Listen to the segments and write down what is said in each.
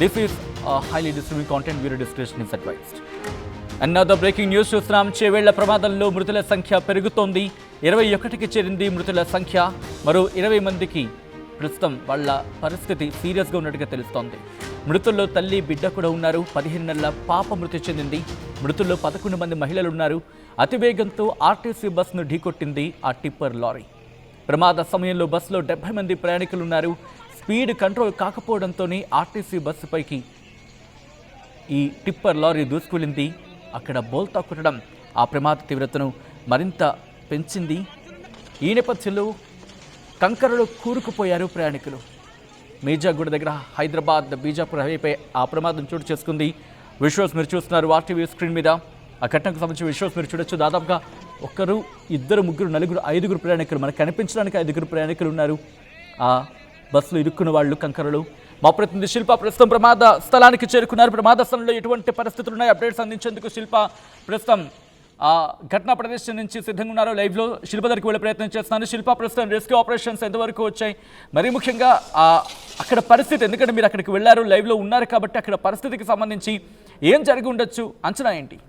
This is highly disturbing content. Viewer discretion is advised. Another breaking news చూస్తున్నాం. చేవేళ్ల ప్రమాదంలో మృతుల సంఖ్య పెరుగుతోంది. 21కి చేరింది మృతుల సంఖ్య. మరో 20 మందికి ప్రస్తుతం వాళ్ళ పరిస్థితి సీరియస్గా ఉన్నట్టుగా తెలుస్తోంది. మృతుల్లో తల్లి బిడ్డ కూడా ఉన్నారు. 15 నెలల పాప మృతి చెందింది. మృతుల్లో 11 మంది మహిళలు ఉన్నారు. అతివేగంతో ఆర్టీసీ బస్సును ఢీకొట్టింది ఆ టిప్పర్ లారీ. ప్రమాద సమయంలో బస్సులో 70 మంది ప్రయాణికులు ఉన్నారు. స్పీడ్ కంట్రోల్ కాకపోవడంతోనే ఆర్టీసీ బస్సుపైకి ఈ టిప్పర్ లారీ దూసుకెళ్ళింది. అక్కడ బోల్తా కొట్టడం ఆ ప్రమాద తీవ్రతను మరింత పెంచింది. ఈ నేపథ్యంలో కంకరలో కూరుకుపోయారు ప్రయాణికులు. మీర్జాగూడ దగ్గర హైదరాబాద్ బీజాపూర్ హైవేపై ఆ ప్రమాదం చోటు చేసుకుంది. విజువల్స్ మీరు చూస్తున్నారు ఆర్టీవీ స్క్రీన్ మీద. ఆ ఘటనకు సంబంధించిన విజువల్స్ మీరు చూడొచ్చు. దాదాపుగా ఒకరు, ఇద్దరు, ముగ్గురు, నలుగురు, 5గురు ప్రయాణికులు, మనకు కనిపించడానికి 5గురు ప్రయాణికులు ఉన్నారు. ఆ బస్సులో ఇరుక్కున్న వాళ్ళు కంకరలు. మా ప్రతినిధి శిల్ప ప్రస్తుతం ప్రమాద స్థలానికి చేరుకున్నారు. ప్రమాద స్థలంలో ఎటువంటి పరిస్థితులు ఉన్నాయి అప్డేట్స్ అందించేందుకు శిల్ప ప్రస్తుతం ఆ ఘటనా ప్రదేశం నుంచి సిద్ధంగా ఉన్నారు. లైవ్లో శిల్ప దగ్గరికి వెళ్ళే ప్రయత్నం చేస్తున్నాను. శిల్ప ప్రస్తుతం రెస్క్యూ ఆపరేషన్స్ ఎంతవరకు వచ్చాయి, మరీ ముఖ్యంగా అక్కడ పరిస్థితి, ఎందుకంటే మీరు అక్కడికి వెళ్ళారు, లైవ్లో ఉన్నారు కాబట్టి అక్కడ పరిస్థితికి సంబంధించి ఏం జరిగి ఉండొచ్చు, అంచనా ఏంటి?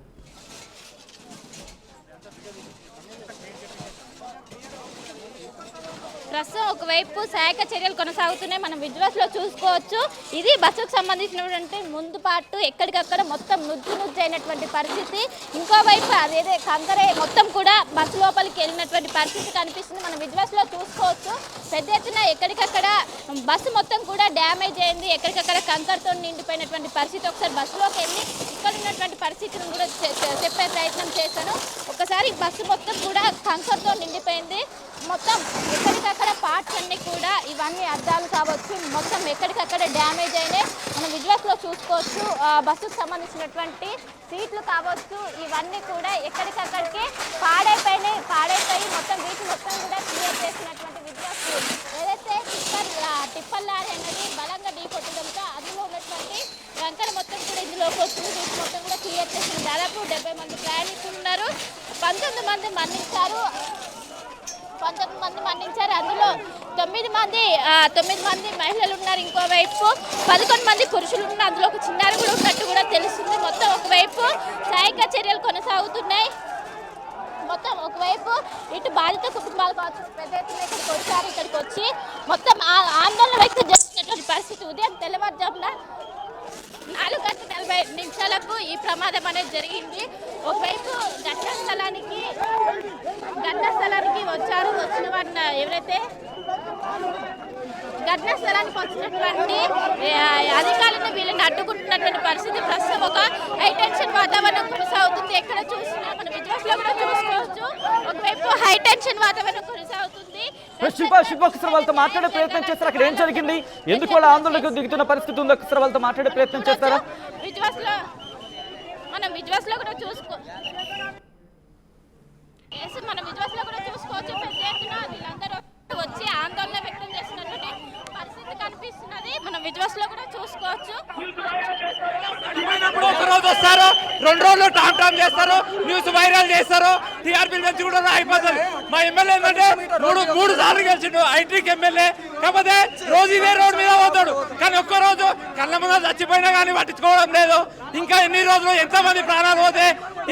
ప్రస్తుతం ఒకవైపు సహాయక చర్యలు కొనసాగుతున్నాయి. మనం విజువల్స్లో చూసుకోవచ్చు. ఇది బస్సుకు సంబంధించినటువంటి ముందు పాటు ఎక్కడికక్కడ మొత్తం నుజ్జు అయినటువంటి పరిస్థితి. ఇంకోవైపు అదేదే కంకరే మొత్తం కూడా బస్సు లోపలికి వెళ్ళినటువంటి పరిస్థితి కనిపిస్తుంది. మనం విజువల్స్లో చూసుకోవచ్చు. పెద్ద ఎత్తున ఎక్కడికక్కడ బస్సు మొత్తం కూడా డ్యామేజ్ అయింది. ఎక్కడికక్కడ కంకరతో నిండిపోయినటువంటి పరిస్థితి. ఒకసారి బస్సులోకి వెళ్ళి ఇక్కడ ఉన్నటువంటి పరిస్థితిని కూడా చెప్పే ప్రయత్నం చేశాను. ఒకసారి బస్సు మొత్తం కూడా కంకరతో నిండిపోయింది. మొత్తం ఎక్కడికక్కడ పార్ట్స్ అన్నీ కూడా, ఇవన్నీ అద్దాలు కావచ్చు, మొత్తం ఎక్కడికక్కడ డ్యామేజ్ అయినాయి. మనం విజువల్స్లో చూసుకోవచ్చు. బస్సుకు సంబంధించినటువంటి సీట్లు కావచ్చు, ఇవన్నీ కూడా ఎక్కడికక్కడికి పాడైపోయి మొత్తం వీటి మొత్తం కూడా క్లియర్ చేసినటువంటి విజువల్స్. ఏదైతే టిప్పర్ లారీ అనేది బలంగా ఢీకొట్టడంతో అందులో ఉన్నటువంటి కంకర మొత్తం కూడా ఇందులోకి వస్తుంది. వీటి మొత్తం కూడా క్లియర్ చేసింది. దాదాపు 70 మంది ప్రయాణికులు ఉన్నారు. 19 మంది మరణించారు. అందులో 9 మంది మహిళలు ఉన్నారు. ఇంకోవైపు 11 మంది పురుషులు ఉన్నారు. అందులో ఒక చిన్నారి కూడా ఉన్నట్టు కూడా తెలుస్తుంది. మొత్తం ఒకవైపు సహాయక చర్యలు కొనసాగుతున్నాయి. మొత్తం ఒకవైపు ఇటు బాధిత కుటుంబాలు కావచ్చు, పెద్ద ఎత్తున ఇక్కడికి వచ్చి మొత్తం ఆందోళన వ్యక్తం చేస్తున్నటువంటి పరిస్థితి. ఉదయం తెల్లవారుజామున 4:40 ఈ ప్రమాదం అనేది జరిగింది. ఒకవైపు ఘటనా స్థలానికి వచ్చారు. వచ్చిన వారిని ఎవరైతే ఘటనా స్థలానికి వచ్చినటువంటి అధికారులను వీళ్ళని అడ్డుకుంటున్నటువంటి పరిస్థితి. ప్రస్తుతం ఒక హైటెన్షన్ వాతావరణం కొనసాగుతుంది. ఎక్కడ చూసినా మన విజువల్స్లో కూడా చూసుకోవచ్చు. ఒకవైపు హైటెన్షన్ వాతావరణం కొనసాగుతుంది. ఒకసారి వాళ్ళతో మాట్లాడే ప్రయత్నం చేస్తారు. అక్కడ ఏం జరిగింది, ఎందుకు వాళ్ళ ఆందోళనకు దిగుతున్న పరిస్థితి ఉంది, ఒకసారి వాళ్ళతో మాట్లాడే ప్రయత్నం చేస్తారా? మనం విజువల్స్లో కూడా చూసుకోవచ్చు. పెద్ద ఎత్తున వీళ్ళందరూ వచ్చి ఆందోళన వ్యక్తం చేస్తున్నటువంటి పరిస్థితి కనిపిస్తున్నది. మనం విజువల్స్లో కూడా చూసుకోవచ్చు. ఒక రోజు వస్తారు, 2 రోజులు టామ్ చేస్తారు, న్యూస్ వైరల్ చేస్తారు, టీఆర్పీ నుంచి కూడా అయిపోతుంది. మా ఎమ్మెల్యే ఏంటంటే 3 సార్లు గెలిచిండు ఐటీకి ఎమ్మెల్యే. కాకపోతే రోజు ఇదే రోడ్డు మీద పోతాడు, కానీ ఒక్కరోజు కళ్ళ ముందు చచ్చిపోయినా కానీ పట్టించుకోవడం లేదు. ఇంకా ఎన్ని రోజులు ఎంతమంది ప్రాణాలు పోతే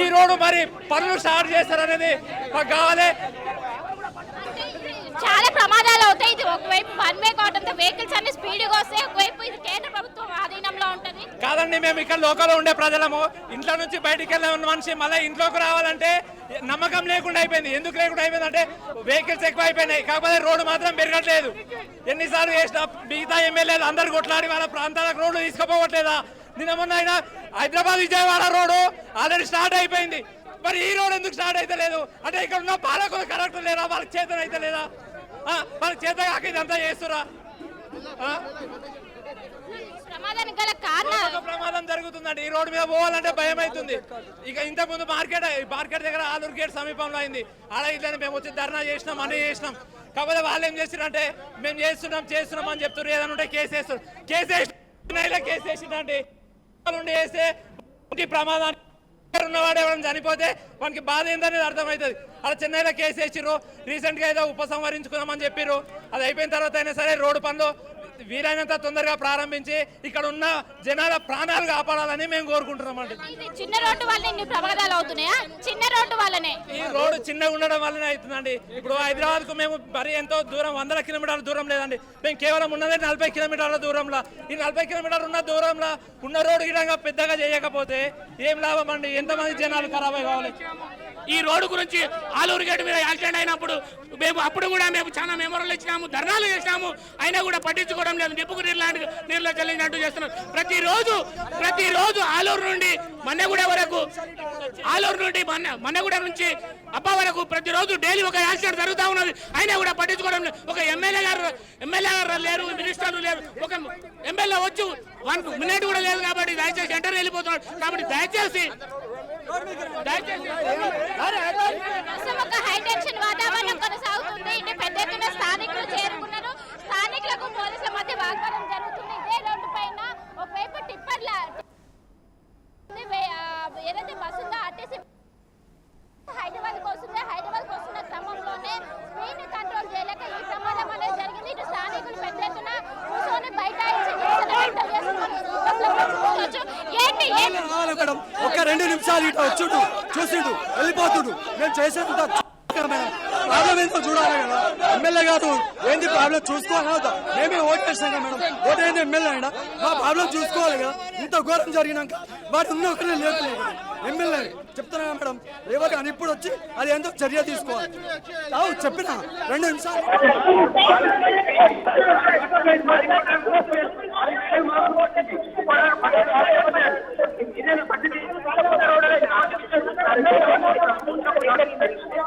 ఈ రోడ్డు మరి పనులు స్టార్ట్ చేస్తారనేది మాకు కావాలి. చాలా ప్రమాదాలు అవుతాయి. ఇది ఒకవైపు వన్ వే కావడంతో వెహికల్స్ అన్ని స్పీడ్గా వస్తాయి. ఒకవైపు ఇది కేంద్ర ప్రభుత్వం ఆధీనంలో ఉంటుంది. కాదండి, మేము ఇక్కడ లోకల్లో ఉండే ప్రజలము. ఇంట్లో నుంచి బయటికి వెళ్ళిన మనిషి మళ్ళీ ఇంట్లోకి రావాలంటే నమ్మకం లేకుండా అయిపోయింది. ఎందుకు లేకుండా అయిపోయింది అంటే వెహికల్స్ ఎక్కువ అయిపోయినాయి, కాకపోతే రోడ్డు మాత్రం పెరగట్లేదు. ఎన్నిసార్లు చేసినా మిగతా ఎమ్మెల్యేలు అందరు కొట్లాడి వాళ్ళ ప్రాంతాలకు రోడ్డు తీసుకుపోవట్లేదా? నిన్న మొన్న అయినా Hyderabad Vijayawada road already start అయిపోయింది, మరి ఈ రోడ్ ఎందుకు స్టార్ట్ అయితే లేదు? అంటే ఇక్కడ ఉన్న పాలకులు కరెక్ట్ లేరా? వాళ్ళకి చేత అయితే లేదా? వాళ్ళకి చేత కాక ఇదంతా చేస్తురా? ప్రమాదం జరుగుతుందండి. ఈ రోడ్డు మీద పోవాలంటే భయం అవుతుంది. ఇక ఇంతకుముందు మార్కెట్ దగ్గర ఆలూరు గేట్ సమీపంలో అయింది. ఆడ ఇట్లా మేము వచ్చి ధర్నా చేసినాం, అన్నీ చేసినాం. కాకపోతే వాళ్ళు ఏం చేస్తారంటే మేము చేస్తున్నాం అని చెప్తున్నారు. ఏదైనా ఉంటే కేసు వేస్తారు. కేసు వేసిందండి. వేస్తే ప్రమాదాన్ని ఉన్నవాడు ఎవరైనా చనిపోతే వానికి బాధ ఏందనేది అర్థమవుతుంది. అలా చెన్నైలో కేసు వేసిర్రు. రీసెంట్గా ఏదో ఉపసంహరించుకున్నామని చెప్పారు. అది అయిపోయిన తర్వాత అయినా సరే రోడ్డు పనులు వీలైనంత తొందరగా ప్రారంభించి ఇక్కడ ఉన్న జనాల ప్రాణాలు కాపాడాలని మేము కోరుకుంటున్నామండి. ఇది చిన్న రోడ్డు వల్ల ఇన్ని ప్రమాదాలు అవుతున్నాయా? చిన్న రోడ్డు వల్లనే ఈ రోడ్డు చిన్నగా ఉండడం వల్లనే అవుతుందండి. ఇప్పుడు హైదరాబాద్ కు మేము మరి ఎంతో దూరం 100 కిలోమీటర్ల దూరం లేదండి, మేము కేవలం ఉన్నదే 40 కిలోమీటర్ల దూరంలో. ఈ 40 కిలోమీటర్లు ఉన్న దూరంలో ఉన్న రోడ్డు గిడంగా పెద్దగా చేయకపోతే ఏం లాభం అండి? ఎంతమంది జనాలు ఖరాబ్ కావాలి? ఈ రోడ్డు గురించి ఆలూరు గేట్ మీద యాక్సిడెంట్ అయినప్పుడు అప్పుడు కూడా మేము చాలా మెమోరల్ ఇచ్చినాము, ధర్నాలు చేసినాము, అయినా కూడా పట్టించుకోవడం లేదు. నిప్పుకు నీళ్ళలో చెల్లించినట్టు చేస్తున్నారు. ప్రతిరోజు ఆలూరు నుండి మన్నెగూడ వరకు, ఆలూరు నుండి మన్నెగూడ నుంచి అబ్బా వరకు ప్రతిరోజు డైలీ ఒక యాక్సిడెంట్ జరుగుతూ ఉన్నది, అయినా కూడా పట్టించుకోవడం లేదు. ఒక ఎమ్మెల్యే గారు లేరు, మినిస్టర్లు లేరు, ఒక ఎమ్మెల్యే వచ్చి 1 మినిట్ కూడా లేదు. కాబట్టి దయచేసి ఎంటర్ వెళ్ళిపోతున్నాడు. కాబట్టి దయచేసి ఒక హై టెన్షన్ వాతావరణం కొనసాగుతుంది. ఇంటి పెద్ద ఎత్తున స్థానికులు చేరుకున్నారు. స్థానికులకు పోలీసుల మధ్య వాగ్వాదం జరుగుతుంది. ఇదే రోడ్డు పైన ఒకవైపు టిప్పర్ల ఏదైతే బస్సు ఉందో ఆర్టీసీ హైదరాబాద్కి వస్తున్న క్రమంలోనే స్పీడ్ కంట్రోల్ చేయలేక ఈ ప్రమాదం అనేది జరిగింది. ఇటు స్థానికులు పెద్ద ఎత్తున కూర్చొని బైఠాయించి ఒక 2 నిమిషాలు ఇటు వచ్చుడు చూసిండు వెళ్ళిపోతుడు. నేను చేసేది ప్రాబ్లం ఏంటో చూడాలి కదా. ఎమ్మెల్యే గారు ఏంది ప్రాబ్లం చూసుకోవాలి. మేమే ఓటు చేసాం కదా మేడం, ఓటు ఏంది ఎమ్మెల్యే అయినా మా ప్రాబ్లం చూసుకోవాలి కదా. ఇంత ఘోరం జరిగినాక వాటి ఉన్న ఒకరే లేదు ఎమ్మెల్యే చెప్తున్నా మేడం, ఎవరు అని ఇప్పుడు వచ్చి అది ఎంతో చర్య తీసుకోవాలి. చెప్పిన 2 నిమిషాలు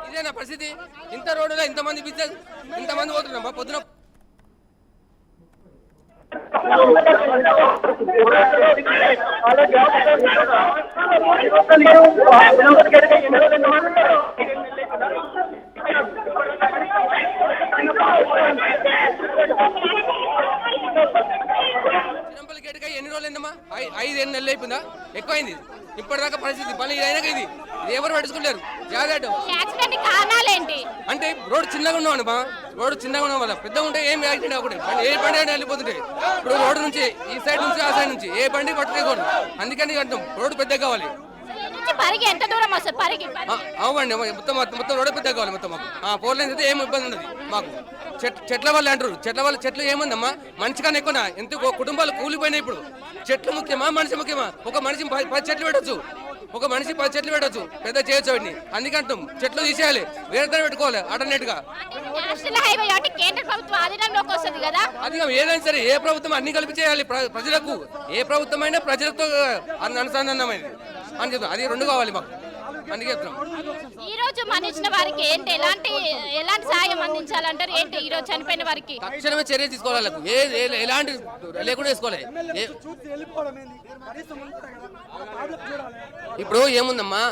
ఇదేనా పరిస్థితి? ఇంత రోడ్డులో ఇంతమంది బిజినెస్ ఇంతమంది పోతున్నాం పొద్దున. చిరంపల్లి గేటుగా ఎన్ని రోజులు అయిందమ్మా? 5 నెలలు అయిపోయిందా? ఎక్కువైంది ఇప్పటిదాకా పరిస్థితి. పని అయినాక ఇది ఎవరు పట్టించుకుంటారు? యాక్సిడెంట్ కారణాలేంటి అంటే రోడ్డు చిన్నగా ఉన్నాం బా, రోడ్డు చిన్నగా ఉన్నాం వల్ల పెద్దగా ఉంటే ఏం యాక్సిడెంట్ అవ్వకూడదు. ఏ బండి అంటే వెళ్ళిపోతుంటే ఇప్పుడు రోడ్డు నుంచి ఈ సైడ్ నుంచి ఆ సైడ్ నుంచి ఏ బండి పట్టుకోకూడదు. అందుకని అంటాం రోడ్డు పెద్దగా కావాలి. పరిగి ఎంత దూరం వస్తుంది? పరిగి అవ్వండి మొత్తం రోడ్డు పెద్దగా కావాలి. మొత్తం మాకు 4 లైన్స్ అయితే ఏం ఇబ్బంది ఉండదు మాకు. చెట్ల వల్ల అంటారు, చెట్లు ఏముందమ్మా? మనిషి కన్నా ఎక్కువ ఎంత కుటుంబాలు కూలిపోయినాయి. ఇప్పుడు చెట్లు ముఖ్యమా మనిషి ముఖ్యమా? ఒక మనిషి 10 చెట్లు పెట్టచ్చు, ఒక మనిషి 10 చెట్లు పెట్టచ్చు, పెద్ద చేయొచ్చు. వాటిని అందుకంటాం చెట్లు తీసేయాలి, వేరే దాన్ని పెట్టుకోవాలి ఆల్టర్నేట్ గా. కేంద్ర ప్రభుత్వం ఆధీనంలోకి వస్తుంది కదా. అది ఏదైనా సరే ఏ ప్రభుత్వం అన్ని కలిపి చేయాలి ప్రజలకు. ఏ ప్రభుత్వం అయినా ప్రజలతో అనుసంధానమైంది అని చెప్తాం. అది 2 కావాలి మాకు, అందుకే చెప్తున్నాం. ఈ రోజు మరణించిన వారికి ఏంటి ఎలాంటి సాయం అందించాలంటారు? ఏంటి ఈ రోజు చనిపోయిన వారికి తక్షణమే చర్య తీసుకోవాలి. ఎలాంటి లేకుండా వేసుకోవాలి. ఇప్పుడు ఏముందమ్మా,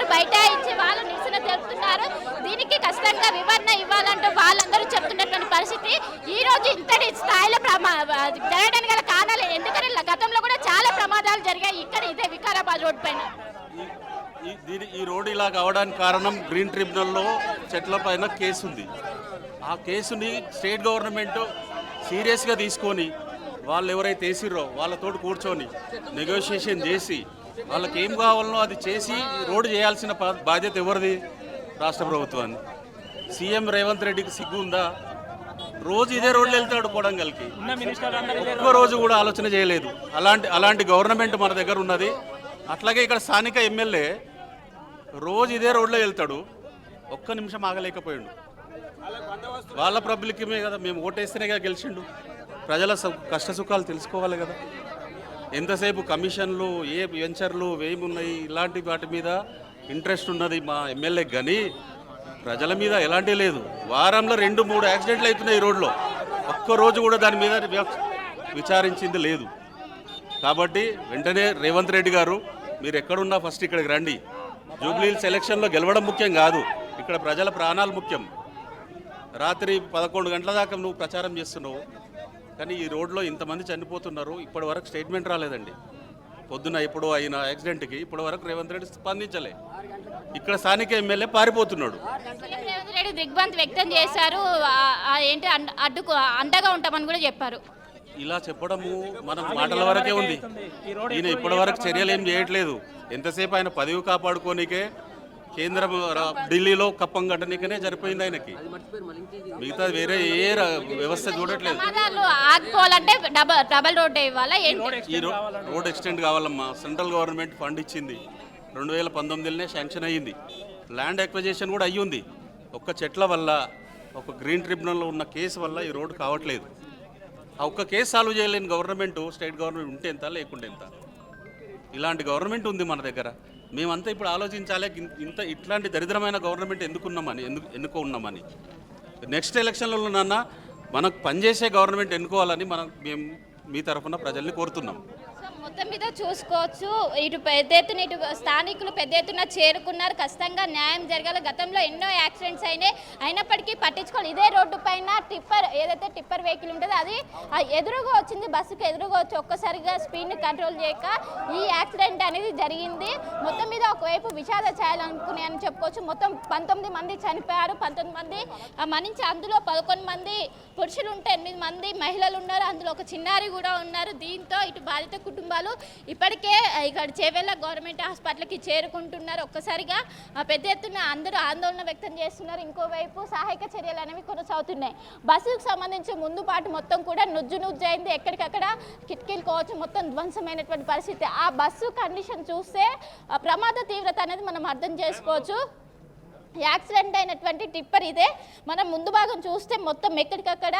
బైఠాయించి వాళ్ళు నిరసన తెలుపుతున్నారు. దీనికి ఖచ్చితంగా వివరణ ఇవ్వాలంటూ వాళ్ళందరూ చెప్తున్నటువంటి పరిస్థితి. ఈ రోజు ఇంతటి స్థాయిలో జరగడానికి గల కారణాలు ఎందుకని గతంలో కూడా చాలా ప్రమాదాలు జరిగాయి ఇక్కడ ఇదే వికారాబాద్ రోడ్ పైన. ఈ రోడ్డు ఇలా కావడానికి కారణం గ్రీన్ ట్రిబ్యునల్లో చెట్ల పైన కేసు ఉంది. ఆ కేసుని స్టేట్ గవర్నమెంట్ సీరియస్గా తీసుకొని వాళ్ళు ఎవరైతే వేసిర్రో వాళ్ళతోటి కూర్చొని నెగోషియేషన్ చేసి వాళ్ళకి ఏం కావాలనో అది చేసి రోడ్డు చేయాల్సిన బాధ్యత ఎవరిది? రాష్ట్ర ప్రభుత్వాన్ని. సీఎం రేవంత్ రెడ్డికి సిగ్గు ఉందా? రోజు ఇదే రోడ్లు వెళ్తాడు కొడంగల్కి, ఒక్క రోజు కూడా ఆలోచన చేయలేదు. అలాంటి గవర్నమెంట్ మన దగ్గర ఉన్నది. అట్లాగే ఇక్కడ స్థానిక ఎమ్మెల్యే రోజు ఇదే రోడ్లో వెళ్తాడు, ఒక్క నిమిషం ఆగలేకపోయాడు. వాళ్ళ పబ్లిక్మే కదా, మేము ఓటేస్తేనే కదా గెలిచిండు. ప్రజల కష్ట సుఖాలు తెలుసుకోవాలి కదా. ఎంతసేపు కమిషన్లు, ఏ వెంచర్లు ఏమున్నాయి ఇలాంటి వాటి మీద ఇంట్రెస్ట్ ఉన్నది మా ఎమ్మెల్యేకి, కానీ ప్రజల మీద ఎలాంటి లేదు. వారంలో 2-3 యాక్సిడెంట్లు అవుతున్నాయి ఈ రోడ్లో, ఒక్కరోజు కూడా దాని మీద విచారించింది లేదు. కాబట్టి వెంటనే రేవంత్ రెడ్డి గారు మీరు ఎక్కడున్నా ఫస్ట్ ఇక్కడికి రండి, జూబ్లీహిల్స్ ఎలక్షన్లో గెలవడం ముఖ్యం కాదు, ఇక్కడ ప్రజల ప్రాణాలు ముఖ్యం. రాత్రి 11 గంటల దాకా నువ్వు ప్రచారం చేస్తున్నావు, కానీ ఈ రోడ్లో ఇంతమంది చనిపోతున్నారు, ఇప్పటి వరకు స్టేట్మెంట్ రాలేదండి. పొద్దున ఇప్పుడు అయిన యాక్సిడెంట్కి ఇప్పటి వరకు రేవంత్ రెడ్డి స్పందించలే. ఇక్కడ స్థానిక ఎమ్మెల్యే పారిపోతున్నాడు. రేవంత్ రెడ్డి దిగ్భ్రాంతి వ్యక్తం చేశారు, ఏంటి అండగా ఉంటామని కూడా చెప్పారు. ఇలా చెప్పడము మన మాటల వరకే ఉంది. ఈయన ఇప్పటి వరకు చర్యలు ఏం చేయట్లేదు. ఎంతసేపు ఆయన పదవి కాపాడుకోనికే కేంద్రం ఢిల్లీలో కప్పం కట్టనికనే సరిపోయింది ఆయనకి. మిగతా వేరే ఏ వ్యవస్థ చూడట్లేదు. ఆదుకోవాలంటే డబల్ రోడ్ ఇవ్వాలా? ఈ రోడ్ ఎక్స్టెండ్ కావాలమ్మా. సెంట్రల్ గవర్నమెంట్ ఫండ్ ఇచ్చింది, 2019లోనే శాంక్షన్ అయ్యింది. ల్యాండ్ ఎక్విజిషన్ కూడా అయ్యింది. ఒక్క చెట్ల వల్ల, ఒక గ్రీన్ ట్రిబ్యునల్లో ఉన్న కేసు వల్ల ఈ రోడ్ కావట్లేదు. ఆ ఒక్క కేసు సాల్వ్ చేయలేని గవర్నమెంట్, స్టేట్ గవర్నమెంట్ ఉంటే ఎంత, లేకుంటే ఎంత. ఇలాంటి గవర్నమెంట్ ఉంది మన దగ్గర. మేమంతా ఇప్పుడు ఆలోచించాలి, ఇట్లాంటి దరిద్రమైన గవర్నమెంట్ ఎందుకు ఉన్నామని. నెక్స్ట్ ఎలక్షన్లలో నాన్న మనకు పనిచేసే గవర్నమెంట్ ఎన్నుకోవాలని మేము మీ తరఫున ప్రజల్ని కోరుతున్నాం. మొత్తం మీద చూసుకోవచ్చు, ఇటు పెద్ద ఎత్తున ఇటు స్థానికులు పెద్ద ఎత్తున చేరుకున్నారు. ఖచ్చితంగా న్యాయం జరగాలి. గతంలో ఎన్నో యాక్సిడెంట్స్ అయినప్పటికీ పట్టించుకోవాలి. ఇదే రోడ్డు పైన ఏదైతే టిప్పర్ వెహికల్ ఉంటుందో అది ఎదురుగా వచ్చింది, బస్సుకు ఎదురుగా వచ్చి ఒక్కసారిగా స్పీడ్ని కంట్రోల్ చేయక ఈ యాక్సిడెంట్ అనేది జరిగింది. మొత్తం మీద ఒకవైపు విషాద ఛాయలు అని చెప్పుకోవచ్చు. మొత్తం 19 మంది చనిపోయారు. 19 మంది మరణించి అందులో 11 మంది పురుషులు ఉంటే 8 మంది మహిళలు ఉన్నారు. అందులో ఒక చిన్నారి కూడా ఉన్నారు. దీంతో ఇటు బాధిత కుటుంబాలు ఇప్పటికే ఇక్కడ చేవెళ్ళ గవర్నమెంట్ హాస్పిటల్కి చేరుకుంటున్నారు. ఒక్కసారిగా పెద్ద ఎత్తున అందరూ ఆందోళన వ్యక్తం చేస్తున్నారు. ఇంకోవైపు సహాయక చర్యలు అనేవి కొనసాగుతున్నాయి. బస్సుకు సంబంధించి ముందు పాటు మొత్తం కూడా నుజ్జైంది. ఎక్కడికక్కడ కిటికీలు కావచ్చు మొత్తం ధ్వంసమైనటువంటి పరిస్థితి. ఆ బస్సు కండిషన్ చూస్తే ప్రమాద తీవ్రత అనేది మనం అర్థం చేసుకోవచ్చు. యాక్సిడెంట్ అయినటువంటి టిప్పర్ ఇదే. మనం ముందు భాగం చూస్తే మొత్తం ఎక్కడికక్కడ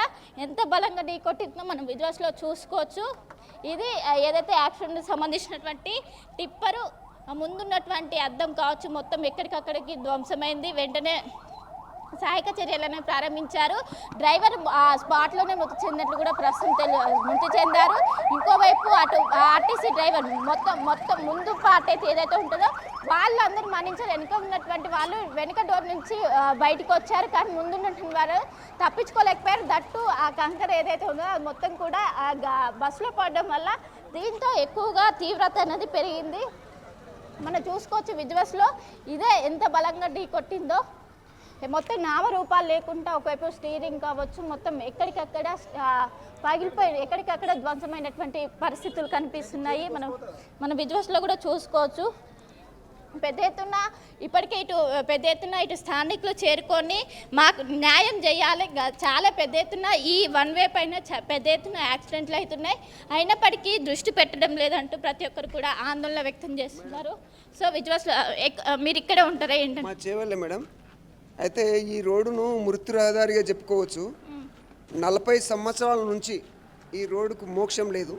ఎంత బలంగా ఢీకొట్టిందో మనం విజువల్స్లో చూసుకోవచ్చు. ఇది ఏదైతే యాక్సిడెంట్కి సంబంధించినటువంటి టిప్పరు ముందున్నటువంటి అద్దం కావచ్చు మొత్తం ఎక్కడికక్కడికి ధ్వంసమైంది. వెంటనే సహాయక చర్యలను ప్రారంభించారు. డ్రైవర్ ఆ స్పాట్లోనే మృతి చెందినట్లు కూడా ప్రస్తుతం మృతి చెందారు. ఇంకోవైపు అటు ఆర్టీసీ డ్రైవర్ మొత్తం ముందు పార్ట్ అయితే ఏదైతే ఉంటుందో వాళ్ళందరూ మరణించారు. వెనుక ఉన్నటువంటి వాళ్ళు వెనుక డోర్ నుంచి బయటకు వచ్చారు, కానీ ముందున్నటువంటి వారు తప్పించుకోలేకపోయారు. దట్టు ఆ కంకర ఏదైతే ఉందో అది మొత్తం కూడా బస్సులో పడడం వల్ల దీంతో ఎక్కువగా తీవ్రత అనేది పెరిగింది. మనం చూసుకోవచ్చు విజువల్స్లో ఇదే ఎంత బలంగా ఢీ కొట్టిందో. మొత్తం నామరూపాలు లేకుండా ఒకవైపు స్టీరింగ్ కావచ్చు మొత్తం ఎక్కడికక్కడ పగిలిపోయి ఎక్కడికక్కడ ధ్వంసమైనటువంటి పరిస్థితులు కనిపిస్తున్నాయి. మన విజువల్స్లో కూడా చూసుకోవచ్చు. పెద్ద ఎత్తున ఇప్పటికే ఇటు స్థానికులు చేరుకొని మాకు న్యాయం చేయాలి. చాలా పెద్ద ఎత్తున ఈ వన్ వే పైన పెద్ద ఎత్తున యాక్సిడెంట్లు అవుతున్నాయి. అయినప్పటికీ దృష్టి పెట్టడం లేదంటూ ప్రతి ఒక్కరు కూడా ఆందోళన వ్యక్తం చేస్తున్నారు. సో విజువల్స్ మీరు ఇక్కడే ఉంటారా ఏంటంటే? మా చేవల్లే మేడం. అయితే ఈ రోడ్డును మృత్యు రహదారిగా చెప్పుకోవచ్చు. 40 సంవత్సరాల నుంచి ఈ రోడ్డుకు మోక్షం లేదు.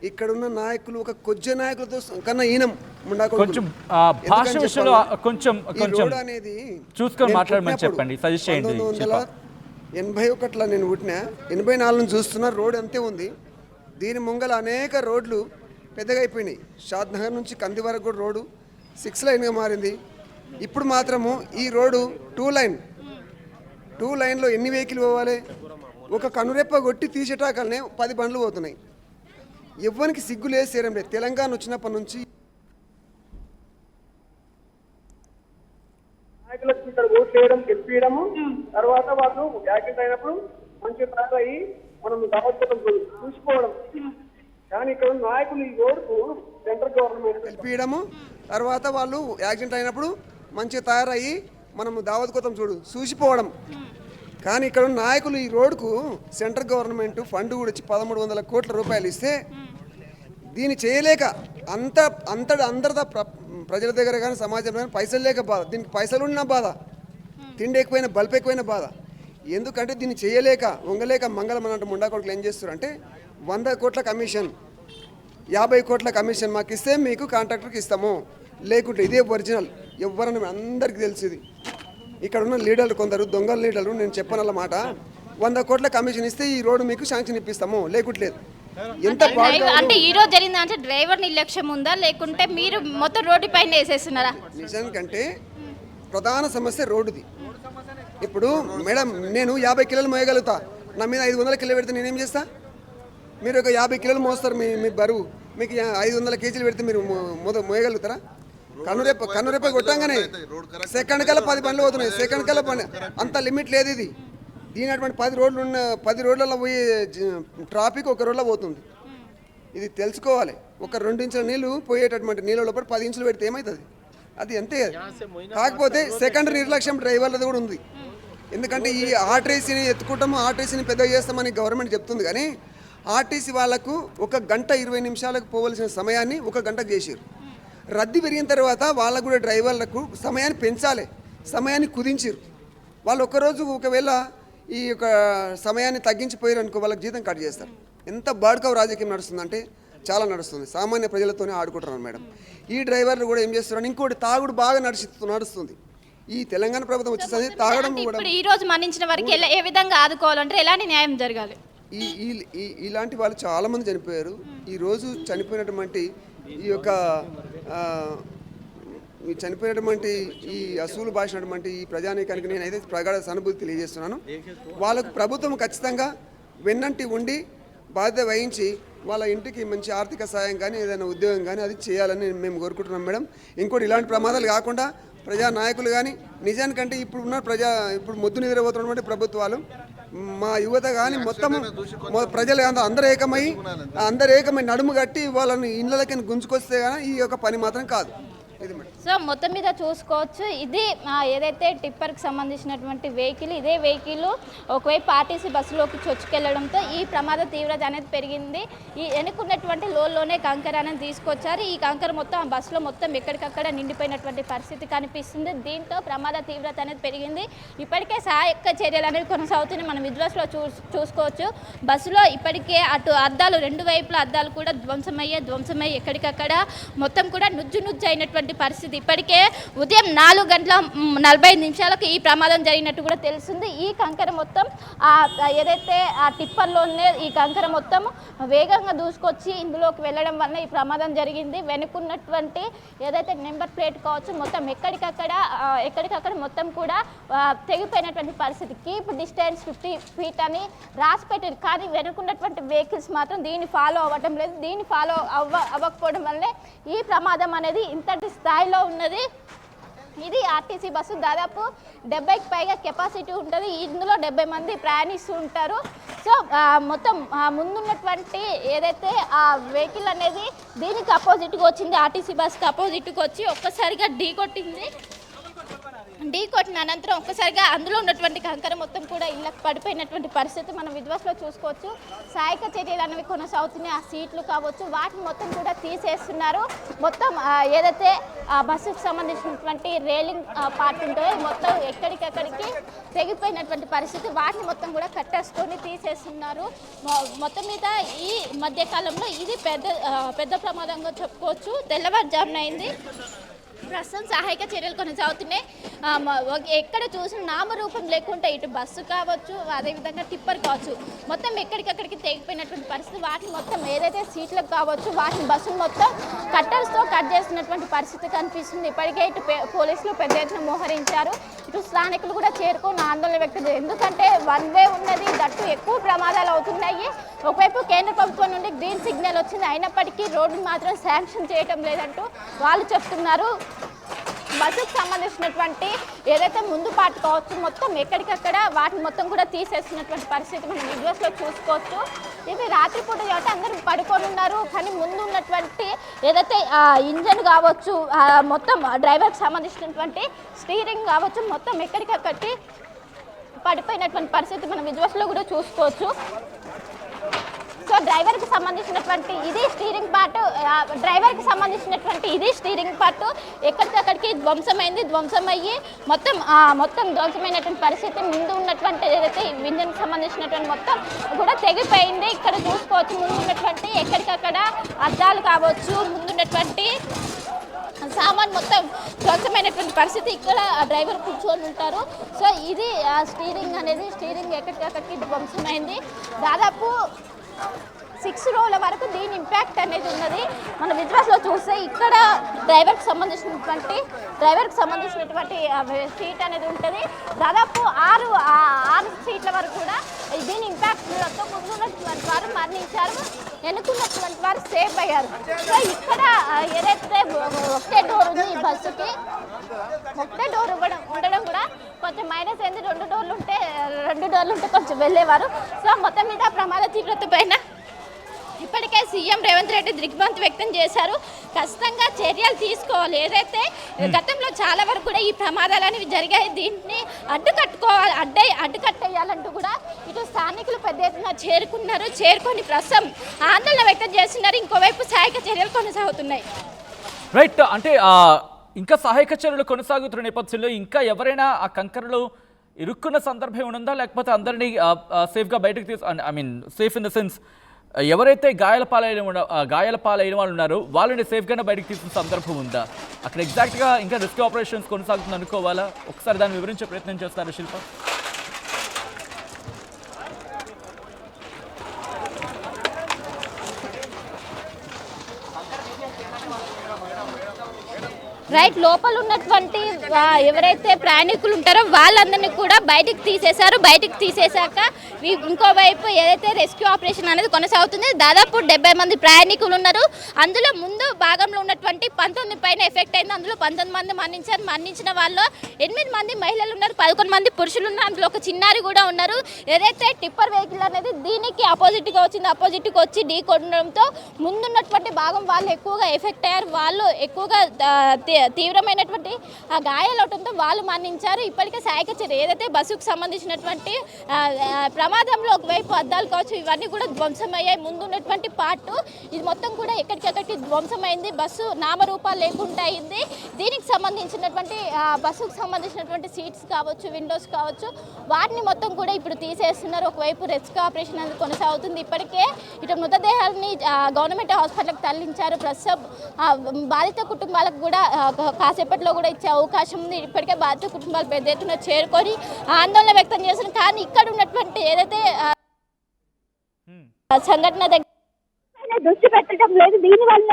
ఇక్కడున్న నాయకులు ఒక కొద్ది నాయకులతో కన్నా ఈనం కొంచెం భాష విషయంలో కొంచెం అనేది చూసుకొని మాట్లాడమని చెప్పండి, సజెస్ట్ చేయండి. 1981లో నేను పుట్టినా, 84 నుంచి చూస్తున్నా రోడ్ అంతే ఉంది. దీని ముంగల అనేక రోడ్లు పెద్దగా అయిపోయినాయి. షాద్ నగర్ నుంచి కంది వరకు కూడా రోడ్డు 6 లైన్గా మారింది. ఇప్పుడు మాత్రము ఈ రోడ్డు 2 లైన్లో ఎన్ని వెహికల్ పోవాలి? ఒక కనురెప్ప కొట్టి తీసేటాకలనే 10 బండ్లు పోతున్నాయి. ఎవ్వరికి సిగ్గు లేదు, సేరం లేదు. తెలంగాణ వచ్చినప్పటి నుంచి నాయకులకు ఇక్కడ ఓట్లు వేయడం గెలిపించడము, తర్వాత వాళ్ళు యాక్సిడెంట్ అయినప్పుడు మంచి తాత అయ్యి మనం దావత్వం చూసుకోవడం. కానీ ఇక్కడ నాయకులు ఈ రోడ్డుకు సెంట్రల్ గవర్నమెంట్ గెలిపించడము, తర్వాత వాళ్ళు యాక్సిడెంట్ అయినప్పుడు మంచిగా తయారయ్యి మనము దావత్ కోసం చూసిపోవడం. కానీ ఇక్కడ నాయకులు ఈ రోడ్డుకు సెంట్రల్ గవర్నమెంట్ ఫండ్ కూడా ఇచ్చి 1300 కోట్ల రూపాయలు ఇస్తే దీన్ని చేయలేక అందరిదా ప్రజల దగ్గర కానీ సమాజం కానీ పైసలు లేక బాధ, దీనికి పైసలు ఉన్న బాధ, తిండి ఎక్కువైన బల్బ్ ఎక్కువైన బాధ. ఎందుకంటే దీన్ని చేయలేక వంగలేక మంగళం అన్నట్టు ముండా కొడుకులు ఏం చేస్తారు అంటే 100 కోట్ల కమిషన్ 50 కోట్ల కమిషన్ మాకు ఇస్తే మీకు కాంట్రాక్టర్కి ఇస్తాము, లేకుంటే ఇదే ఒరిజినల్. ఎవరన్నా అందరికీ తెలిసింది. ఇక్కడ ఉన్న లీడర్లు కొందరు దొంగల లీడర్లు, నేను చెప్పనల్ల మాట, 100 కోట్ల కమిషన్ ఇస్తే ఈ రోడ్డు మీకు శాంక్షన్ ఇప్పిస్తాము, లేకుంటలేదు. ఎంత బాగా అంటే ఈ రోజు జరిగిందంటే డ్రైవర్ నిర్లక్ష్యం ఉందా లేకుంటే మీరు మొత్తం రోడ్డు పైన వేసేస్తున్నారా? నిజానికంటే ప్రధాన సమస్య రోడ్డుది. ఇప్పుడు మేడం నేను 50 కిలోలు మోయగలుగుతా, నా మీద 500 కిలో పెడితే నేనేం చేస్తా? మీరు ఒక 50 కిలోలు మోస్తారు, మీ బరువు మీకు 500 కేజీలు పెడితే మీరు మోయగలుగుతారా? కన్నురేప కొట్టంగానే సెకండ్ కల్లా 10 బండ్లు పోతున్నాయి, సెకండ్ కల్లా అంత లిమిట్ లేదు ఇది. దీని అటువంటి 10 రోడ్లలో పోయే ట్రాఫిక్ ఒక రోడ్లో పోతుంది. ఇది తెలుసుకోవాలి. ఒక 2 ఇంచుల నీళ్ళు పోయేటటువంటి నీళ్ళ లోపల 10 ఇంచులు పెడితే ఏమవుతుంది? అది అంతే. కాకపోతే సెకండ్ నిర్లక్ష్యం డ్రైవర్లది కూడా ఉంది. ఎందుకంటే ఈ ఆర్టీసీని ఎత్తుకుంటాము, ఆర్టీసీని పెద్దగా చేస్తామని గవర్నమెంట్ చెప్తుంది, కానీ ఆర్టీసీ వాళ్ళకు 1 గంట 20 నిమిషాలకు పోవలసిన సమయాన్ని 1 గంటకు చేసారు. రద్దీ పెరిగిన తర్వాత వాళ్ళకు కూడా డ్రైవర్లకు సమయాన్ని పెంచాలి, సమయాన్ని కుదించారు. వాళ్ళు ఒకరోజు ఒకవేళ ఈ యొక్క సమయాన్ని తగ్గించిపోయారు అనుకో, వాళ్ళకి జీతం కట్ చేస్తారు. ఎంత బాడుకవ రాజకీయం నడుస్తుందంటే చాలా నడుస్తుంది. సామాన్య ప్రజలతోనే ఆడుకుంటున్నారు మేడం. ఈ డ్రైవర్లు కూడా ఏం చేస్తున్నారు, ఇంకోటి తాగుడు బాగా నడుస్తుంది. ఈ తెలంగాణ ప్రభుత్వం వచ్చేసరి తాగడం కూడా ఈ రోజు మరణించిన వారికి ఏ విధంగా ఆదుకోవాలంటే ఎలాంటి న్యాయం జరగాలి? ఇలాంటి వాళ్ళు చాలామంది చనిపోయారు. ఈరోజు చనిపోయినటువంటి ఈ అసూలు బాసినటువంటి ఈ ప్రజానీకానికి నేనైతే ప్రగాఢ సానుభూతి తెలియజేస్తున్నాను. వాళ్ళకు ప్రభుత్వం ఖచ్చితంగా వెన్నంటి ఉండి బాధ్యత వహించి వాళ్ళ ఇంటికి మంచి ఆర్థిక సాయం కానీ ఏదైనా ఉద్యోగం కానీ అది చేయాలని మేము కోరుకుంటున్నాం మేడం. ఇంకోటి ఇలాంటి ప్రమాదాలు కాకుండా ప్రజా నాయకులు కానీ నిజానికంటే ఇప్పుడు మొద్దు నిద్రపోతున్నటువంటి ప్రభుత్వాలు, మా యువత కానీ మొత్తం ప్రజలు అందరూ ఏకమై నడుము కట్టి వాళ్ళని ఇళ్ళకి గుంజుకొస్తే కానీ ఈ యొక్క పని మాత్రం కాదు. సో మొత్తం మీద చూసుకోవచ్చు, ఇది ఏదైతే టిప్పర్కి సంబంధించినటువంటి వెహికల్, ఇదే వెహికల్ ఒకవైపు ఆర్టీసీ బస్సులోకి చొచ్చుకెళ్లడంతో ఈ ప్రమాద తీవ్రత అనేది పెరిగింది. ఈ వెనుకున్నటువంటి లోనే కంకర అనేది తీసుకొచ్చారు. ఈ కంకర మొత్తం ఆ బస్సులో మొత్తం ఎక్కడికక్కడ నిండిపోయినటువంటి పరిస్థితి కనిపిస్తుంది. దీంతో ప్రమాద తీవ్రత అనేది పెరిగింది. ఇప్పటికే సహాయక చర్యలు అనేవి కొనసాగుతున్నాయి. మనం విజువల్స్లో చూసుకోవచ్చు. బస్సులో ఇప్పటికే అటు అద్దాలు 2 వైపుల అద్దాలు కూడా ధ్వంసమయ్యి ఎక్కడికక్కడ మొత్తం కూడా నుజ్జు అయినటువంటి పరిస్థితి. ఇప్పటికే ఉదయం 4:45 ఈ ప్రమాదం జరిగినట్టు కూడా తెలుస్తుంది. ఈ కంకర మొత్తం ఏదైతే ఆ టిప్పర్లోనే ఈ కంకర మొత్తం వేగంగా దూసుకొచ్చి ఇందులోకి వెళ్ళడం వల్ల ఈ ప్రమాదం జరిగింది. వెనుకున్నటువంటి ఏదైతే నెంబర్ ప్లేట్ కావచ్చు మొత్తం ఎక్కడికక్కడ మొత్తం కూడా తెగిపోయినటువంటి పరిస్థితి. కీప్ డిస్టెన్స్ 50 feet అని రాసి పెట్టారు, కానీ వెనుకున్నటువంటి వెహికల్స్ మాత్రం దీన్ని ఫాలో అవ్వటం లేదు. దీన్ని ఫాలో అవ్వకపోవడం వల్లే ఈ ప్రమాదం అనేది ఇంతటి స్థాయిలో ఉన్నది. ఇది ఆర్టీసీ బస్సు, దాదాపు 70కి పైగా కెపాసిటీ ఉంటుంది. ఇందులో 70 మంది ప్రయాణిస్తూ ఉంటారు. సో మొత్తం ముందున్నటువంటి ఏదైతే ఆ వెహికల్ అనేది దీనికి అపోజిట్గా వచ్చింది, ఆర్టీసీ బస్కి అపోజిట్గా వచ్చి ఒక్కసారిగా ఢీ కొట్టిన అనంతరం ఒక్కసారిగా అందులో ఉన్నటువంటి కంకర మొత్తం కూడా ఇళ్ళకి పడిపోయినటువంటి పరిస్థితి మనం విజువల్స్లో చూసుకోవచ్చు. సహాయక చర్యలు అనేవి కొనసాగుతున్నాయి. ఆ సీట్లు కావచ్చు వాటిని మొత్తం కూడా తీసేస్తున్నారు. మొత్తం ఏదైతే బస్సుకు సంబంధించినటువంటి రేలింగ్ పార్ట్ ఉంటుందో మొత్తం ఎక్కడికక్కడికి తెగిపోయినటువంటి పరిస్థితి, వాటిని మొత్తం కూడా కట్టేసుకొని తీసేస్తున్నారు. మొత్తం మీద ఈ మధ్యకాలంలో ఇది పెద్ద ప్రమాదంగా చెప్పుకోవచ్చు. తెల్లవారుజామున అయింది. ప్రస్తుతం సహాయక చర్యలు కొనసాగుతున్నాయి. ఎక్కడ చూసిన నామరూపం లేకుండా ఇటు బస్సు కావచ్చు, అదేవిధంగా టిప్పర్ కావచ్చు మొత్తం ఎక్కడికక్కడికి తెగిపోయినటువంటి పరిస్థితి. వాటిని మొత్తం ఏదైతే సీట్లకు కావచ్చు వాటిని బస్సును మొత్తం కట్టర్స్తో కట్ చేస్తున్నటువంటి పరిస్థితి కనిపిస్తుంది. ఇప్పటికే ఇటు పోలీసులు పెద్ద ఎత్తున మోహరించారు. ఇటు స్థానికులు కూడా చేరుకొని ఆందోళన వ్యక్తం చేశారు. ఎందుకంటే 1 వే ఉన్నది, దట్టు ఎక్కువ ప్రమాదాలు అవుతున్నాయి. ఒకవైపు కేంద్ర ప్రభుత్వం నుండి గ్రీన్ సిగ్నల్ వచ్చింది, అయినప్పటికీ రోడ్డు మాత్రం శాంక్షన్ చేయటం లేదంటూ వాళ్ళు చెప్తున్నారు. బస్సుకు సంబంధించినటువంటి ఏదైతే ముందు పార్ట్ కావచ్చు మొత్తం ఎక్కడికక్కడ వాటిని మొత్తం కూడా తీసేస్తున్నటువంటి పరిస్థితి మనం విజువల్స్లో చూసుకోవచ్చు. ఇది రాత్రిపూట కాబట్టి అందరూ పడుకొని ఉన్నారు, కానీ ముందు ఉన్నటువంటి ఏదైతే ఇంజన్ కావచ్చు మొత్తం డ్రైవర్కి సంబంధించినటువంటి స్టీరింగ్ కావచ్చు మొత్తం ఎక్కడికక్కడికి పడిపోయినటువంటి పరిస్థితి మనం విజువల్స్లో కూడా చూసుకోవచ్చు. సో డ్రైవర్కి సంబంధించినటువంటి ఇది స్టీరింగ్ పార్ట్ ఎక్కడికక్కడికి ధ్వంసమయ్యి మొత్తం ధ్వంసమైనటువంటి పరిస్థితి. ముందు ఉన్నటువంటి ఏదైతే ఇంజన్కి సంబంధించినటువంటి మొత్తం కూడా తెగిపోయింది. ఇక్కడ చూసుకోవచ్చు ముందు ఉన్నటువంటి ఎక్కడికక్కడ అద్దాలు కావచ్చు ముందున్నటువంటి సామాన్ మొత్తం ధ్వంసమైనటువంటి పరిస్థితి. ఇక్కడ డ్రైవర్ కూర్చొని ఉంటారు. సో ఇది స్టీరింగ్ ఎక్కడికక్కడికి ధ్వంసమైంది. దాదాపు 6 రోల వరకు దీని ఇంపాక్ట్ అనేది ఉన్నది. మన విజువల్స్లో చూస్తే ఇక్కడ డ్రైవర్కి సంబంధించినటువంటి సీట్ అనేది ఉంటుంది. దాదాపు 6 సీట్ల వరకు కూడా దీని ఇంపాక్ట్తో ముందున్నటువంటి వారు మరణించారు, వెనుకున్నటువంటి వారు సేఫ్ అయ్యారు. సో ఇక్కడ ఏదైతే ఒకటే డోర్ ఉంది ఈ బస్సుకి, ఒకటే డోర్ ఉండడం కూడా కొంచెం మైనస్ అయింది. 2 డోర్లు ఉంటే కొంచెం వెళ్ళేవారు. సో మొత్తం మీద ప్రమాద తీవ్రత పైన ఇప్పటికే సీఎం రేవంత్ రెడ్డి దిగ్భ్రాంతి వ్యక్తం చేశారు. ఖచ్చితంగా చర్యలు తీసుకోవాలి. ఏదైతే గతంలో చాలా వరకు కూడా ఈ ప్రమాదాలు అనేవి జరిగాయి, దీన్ని అడ్డుకట్టేయాలంటూ కూడా ఇటు స్థానికులు పెద్ద ఎత్తున చేరుకొని ప్రస్తుతం ఆందోళన వ్యక్తం చేస్తున్నారు. ఇంకోవైపు సహాయక చర్యలు కొనసాగుతున్నాయి. రైట్, అంటే ఇంకా సహాయక చర్యలు కొనసాగుతున్న నేపథ్యంలో ఇంకా ఎవరైనా ఆ కంకరలో ఇరుక్కున్న సందర్భం ఉందా, లేకపోతే అందరినీ సేఫ్గా బయటకు సేఫ్ ఇన్ ద సెన్స్ ఎవరైతే గాయాల పాలైన వాళ్ళు ఉన్నారో వాళ్ళని సేఫ్గానే బయటకు తీసుకున్న సందర్భం ఉందా? అక్కడ ఎగ్జాక్ట్గా ఇంకా రెస్క్యూ ఆపరేషన్స్ కొనసాగుతుంది అనుకోవాలా? ఒకసారి దాన్ని వివరించే ప్రయత్నం చేస్తారు శిల్ప. రైట్, లోపల ఉన్నటువంటి ఎవరైతే ప్రయాణికులు ఉంటారో వాళ్ళందరినీ కూడా బయటికి తీసేశాక ఇంకోవైపు ఏదైతే రెస్క్యూ ఆపరేషన్ అనేది కొనసాగుతుంది. దాదాపు 70 మంది ప్రయాణికులు ఉన్నారు. అందులో ముందు భాగంలో ఉన్నటువంటి 19 పైన ఎఫెక్ట్ అయింది. అందులో 19 మంది మరణించారు. మరణించిన వాళ్ళు 8 మంది మహిళలు ఉన్నారు, 11 మంది పురుషులు ఉన్నారు. అందులో ఒక చిన్నారి కూడా ఉన్నారు. ఏదైతే టిప్పర్ వెహికల్ అనేది దీనికి అపోజిట్గా వచ్చి ఢీ కొట్టడంతో ముందున్నటువంటి భాగం వాళ్ళు ఎక్కువగా ఎఫెక్ట్ అయ్యారు. వాళ్ళు ఎక్కువగా తీవ్రమైనటువంటి గాయాలవడంతో వాళ్ళు మరణించారు. ఇప్పటికే సహాయక చర్య ఏదైతే బస్సుకు సంబంధించినటువంటి ప్రమాదంలో ఒకవైపు అద్దాలు కావచ్చు ఇవన్నీ కూడా ధ్వంసమయ్యాయి. ముందున్నటువంటి పార్ట్ ఇది మొత్తం కూడా ఎక్కడికెక్కడికి ధ్వంసమైంది. బస్సు నామరూపాలు లేకుండా అయింది. దీనికి సంబంధించినటువంటి బస్సుకు సంబంధించినటువంటి సీట్స్ కావచ్చు, విండోస్ కావచ్చు, వాటిని మొత్తం కూడా ఇప్పుడు తీసేస్తున్నారు. ఒకవైపు రెస్క్యూ ఆపరేషన్ అనేది కొనసాగుతుంది. ఇప్పటికే ఇటు మృతదేహాన్ని గవర్నమెంట్ హాస్పిటల్కి తరలించారు. ప్రస్తుతం బాధిత కుటుంబాలకు కూడా కాసేపట్లో కూడా ఇచ్చే అవకాశం ఉంది. ఇప్పటికే బాధిత కుటుంబాలు పెద్ద ఎత్తున చేరుకొని ఆందోళన వ్యక్తం చేస్తున్నారు. కానీ ఇక్కడ ఉన్నటువంటి ఏదైతే సంఘటన దగ్గర దృష్టి పెట్టడం లేదు. దీనివల్ల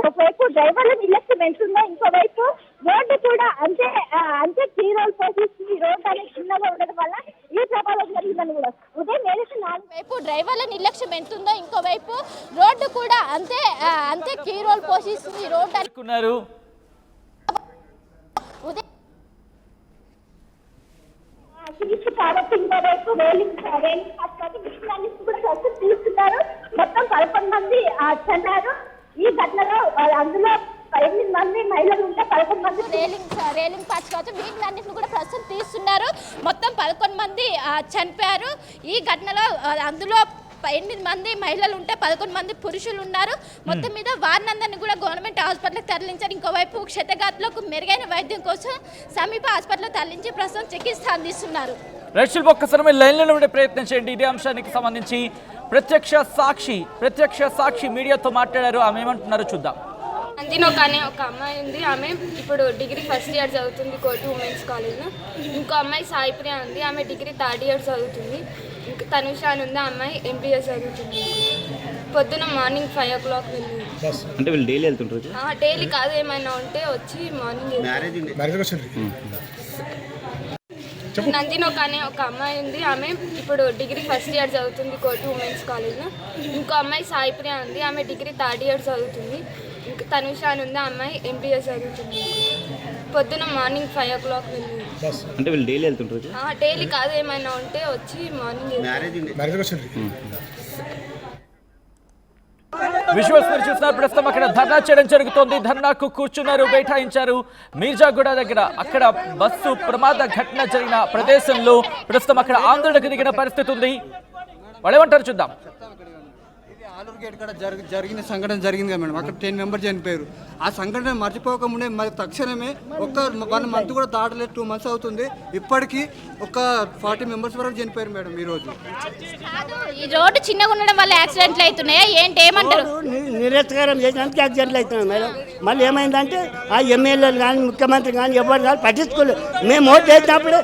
ఒకవైపు డ్రైవర్ల నిర్లక్ష్యం ఎంతుందో, ఇంకోవైపు రోడ్డు కూడా అంతే క్లీన్ పోసి రోడ్డు అనేది చిన్నగా ఉండడం వల్ల ఈ ప్రమాదం జరిగిందని కూడా ఉదయం ఏదైతే 4 వైపు డ్రైవర్ల నిర్లక్ష్యం ఎంతుందో, ఇంకోవైపు రోడ్డు కూడా అంతే క్లీన్ పోషిస్తుంది. రోడ్డు అనుకున్నారు కాబట్టి ఇంకోవైపు రైలింగ్ కూడా తీస్తున్నారు. మొత్తం 11 మంది చనిపోయారు ఈ ఘటనలో. అందులో 8 మంది మహిళలు ఉంటే 11 మంది రైలింగ్ పార్ట్స్ కావచ్చు వీటిలన్నింటిని కూడా ప్రస్తుతం తీస్తున్నారు. మొత్తం 11 మంది చనిపోయారు ఈ ఘటనలో. అందులో 8 మంది మహిళలు ఉంటే 11 మంది పురుషులు ఉన్నారు. మొత్తం మీద వారినందరినీ కూడా గవర్నమెంట్ హాస్పిటల్కి తరలించారు. ఇంకోవైపు క్షతగాత్రులకు మెరుగైన వైద్యం కోసం సమీప హాస్పిటల్లో తరలించి ప్రస్తుతం చికిత్స అందిస్తున్నారు. రైట్, ఒక్కసారి లైన్లో ఉండే ప్రయత్నం చేయండి. ఇదే అంశానికి సంబంధించి ప్రత్యక్ష సాక్షి మీడియాతో మాట్లాడారు. ఆమె ఏమంటున్నారో చూద్దాం. నందినోక్ అనే ఒక అమ్మాయి ఉంది. ఆమె ఇప్పుడు డిగ్రీ ఫస్ట్ ఇయర్ చదువుతుంది కోటి ఉమెన్స్ కాలేజ్లో. ఇంకో అమ్మాయి సాయిప్రియ ఉంది, ఆమె డిగ్రీ థర్డ్ ఇయర్ చదువుతుంది. ఇంకా తనుష అని ఉంది, ఆ అమ్మాయి ఎంబీఏ చదువుతుంది. పొద్దున మార్నింగ్ 5 o'clock వెళ్ళింది. అంటే వీళ్ళు డైలీ వెళ్తుంటారు? డైలీ కాదు, ఏమైనా ఉంటే వచ్చి మార్నింగ్. నందినోక్ అనే ఒక అమ్మాయి ఉంది. ఆమె ఇప్పుడు డిగ్రీ ఫస్ట్ ఇయర్ చదువుతుంది కోటి ఉమెన్స్ కాలేజ్లో. ఇంకో అమ్మాయి సాయిప్రియ ఉంది, ఆమె డిగ్రీ థర్డ్ ఇయర్ చదువుతుంది. ఇంకా తనుష అని ఉంది, ఆ అమ్మాయి ఎంబీఏ చదువుతుంది. పొద్దున మార్నింగ్ 5 o'clock వెళ్ళింది. అంటే వీళ్ళు డైలీ వెళ్తుంటారు? డైలీ కాదు, ఏమైనా ఉంటే వచ్చి మార్నింగ్. విజువల్స్ మీరు చూస్తున్నారు. ప్రస్తుతం అక్కడ ధర్నా చేయడం జరుగుతోంది. ధర్నాకు కూర్చున్నారు, బైఠాయించారు మీర్జాగూడ దగ్గర. అక్కడ బస్సు ప్రమాద ఘటన జరిగిన ప్రదేశంలో ప్రస్తుతం అక్కడ ఆందోళనకు దిగిన పరిస్థితి ఉంది. వాళ్ళు ఏమంటారు చూద్దాం. ఆలూరు గేట్ కాడ జరిగిన సంఘటన జరిగింది కదా మేడం, అక్కడ 10 మెంబర్స్ చనిపోయారు. ఆ సంఘటన మర్చిపోకముందే మరి తక్షణమే 1 month కూడా దాటలేదు, 2 months అవుతుంది. ఇప్పటికీ ఒక 40 మెంబర్స్ వరకు చనిపోయారు మేడం. ఈ రోడ్డు చిన్నగా ఉండడం వల్ల యాక్సిడెంట్లు అవుతున్నాయా ఏంటి, ఏమంటారు? నిరస్కారం చేసినందుకు యాక్సిడెంట్లు అవుతున్నాయి మేడం. మళ్ళీ ఏమైందంటే ఆ ఎమ్మెల్యేలు కానీ ముఖ్యమంత్రి కానీ ఎవరు కానీ పట్టించుకోలేదు. మేము ఓట్ వేసినప్పుడు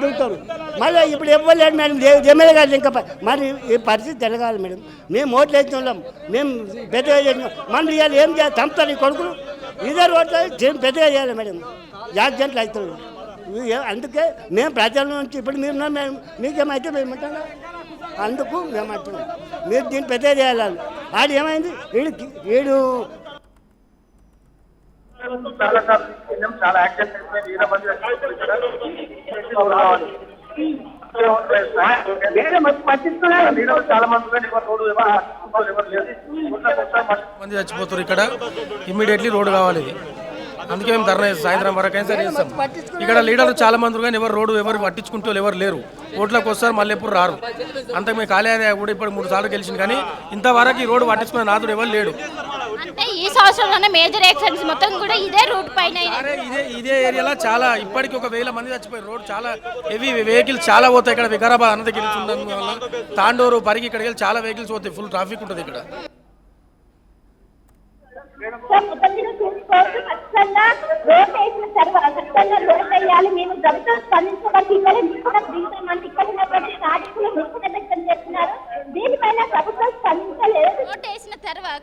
దిగుతారు. మళ్ళీ ఇప్పుడు ఇవ్వలేదు మేడం ఎమ్మెల్యే గారు ఇంకా మరి ఈ పరిస్థితి జరగాలి మేడం. మేము ఓట్లు వేసిన వాళ్ళం, మేము పెద్దగా చేసినాం. మనం ఇవాళ ఏం చేయాలి? చంపుతారు ఈ కొడుకులు. ఇదే రోడ్లు పెద్దగా చేయాలి మేడం. యాక్సిడెంట్లు అవుతుంది. అందుకే మేము ప్రజల నుంచి ఇప్పుడు మీరు మేము మీకేమైతే మేమంటున్నాం, అందుకు మేము అంటున్నాం మీరు దీన్ని పెద్దగా చేయాలి. ఆడు ఏమైంది వీడు చాలా యాక్సిడెంట్ మంది చచ్చిపోతారు ఇక్కడ. ఇమ్మీడియట్లీ రోడ్డు కావాలి. అందుకే మేము ధర్నా చేస్తాం. సాయంత్రం వరకు అయినా సరే చేస్తాం. ఇక్కడ లీడర్లు చాలా మంది కానీ ఎవరు పట్టించుకుంటూ ఎవరు లేరు. ఓట్లకు వస్తారు, మళ్ళీ ఎప్పుడు రారు. అంతకు మేము కాలేదా కూడా ఇప్పుడు 3 సార్లు గెలిచింది కానీ ఇంతవరకు ఈ రోడ్డు పట్టించుకునే నాదుడు ఎవరు లేడు. అంటే ఈ సంవత్సరంలోనే మేజర్ యాక్సిడెంట్స్ మొత్తం కూడా ఇదే రూట్ పైన ఇదే ఏరియాలో చాలా ఇప్పటికి 1000 మంది చచ్చిపోయారు. రోడ్ చాలా హెవీ వెహికల్స్ చాలా పోతాయి ఇక్కడ. వికారాబాద్ అన్నది గెలుచుండడం వల్ల తాండూరు పరిగి ఇక్కడికి వెళ్ళి చాలా వెహికల్స్ పోతాయి. ఫుల్ ట్రాఫిక్ ఉంటుంది ఇక్కడ.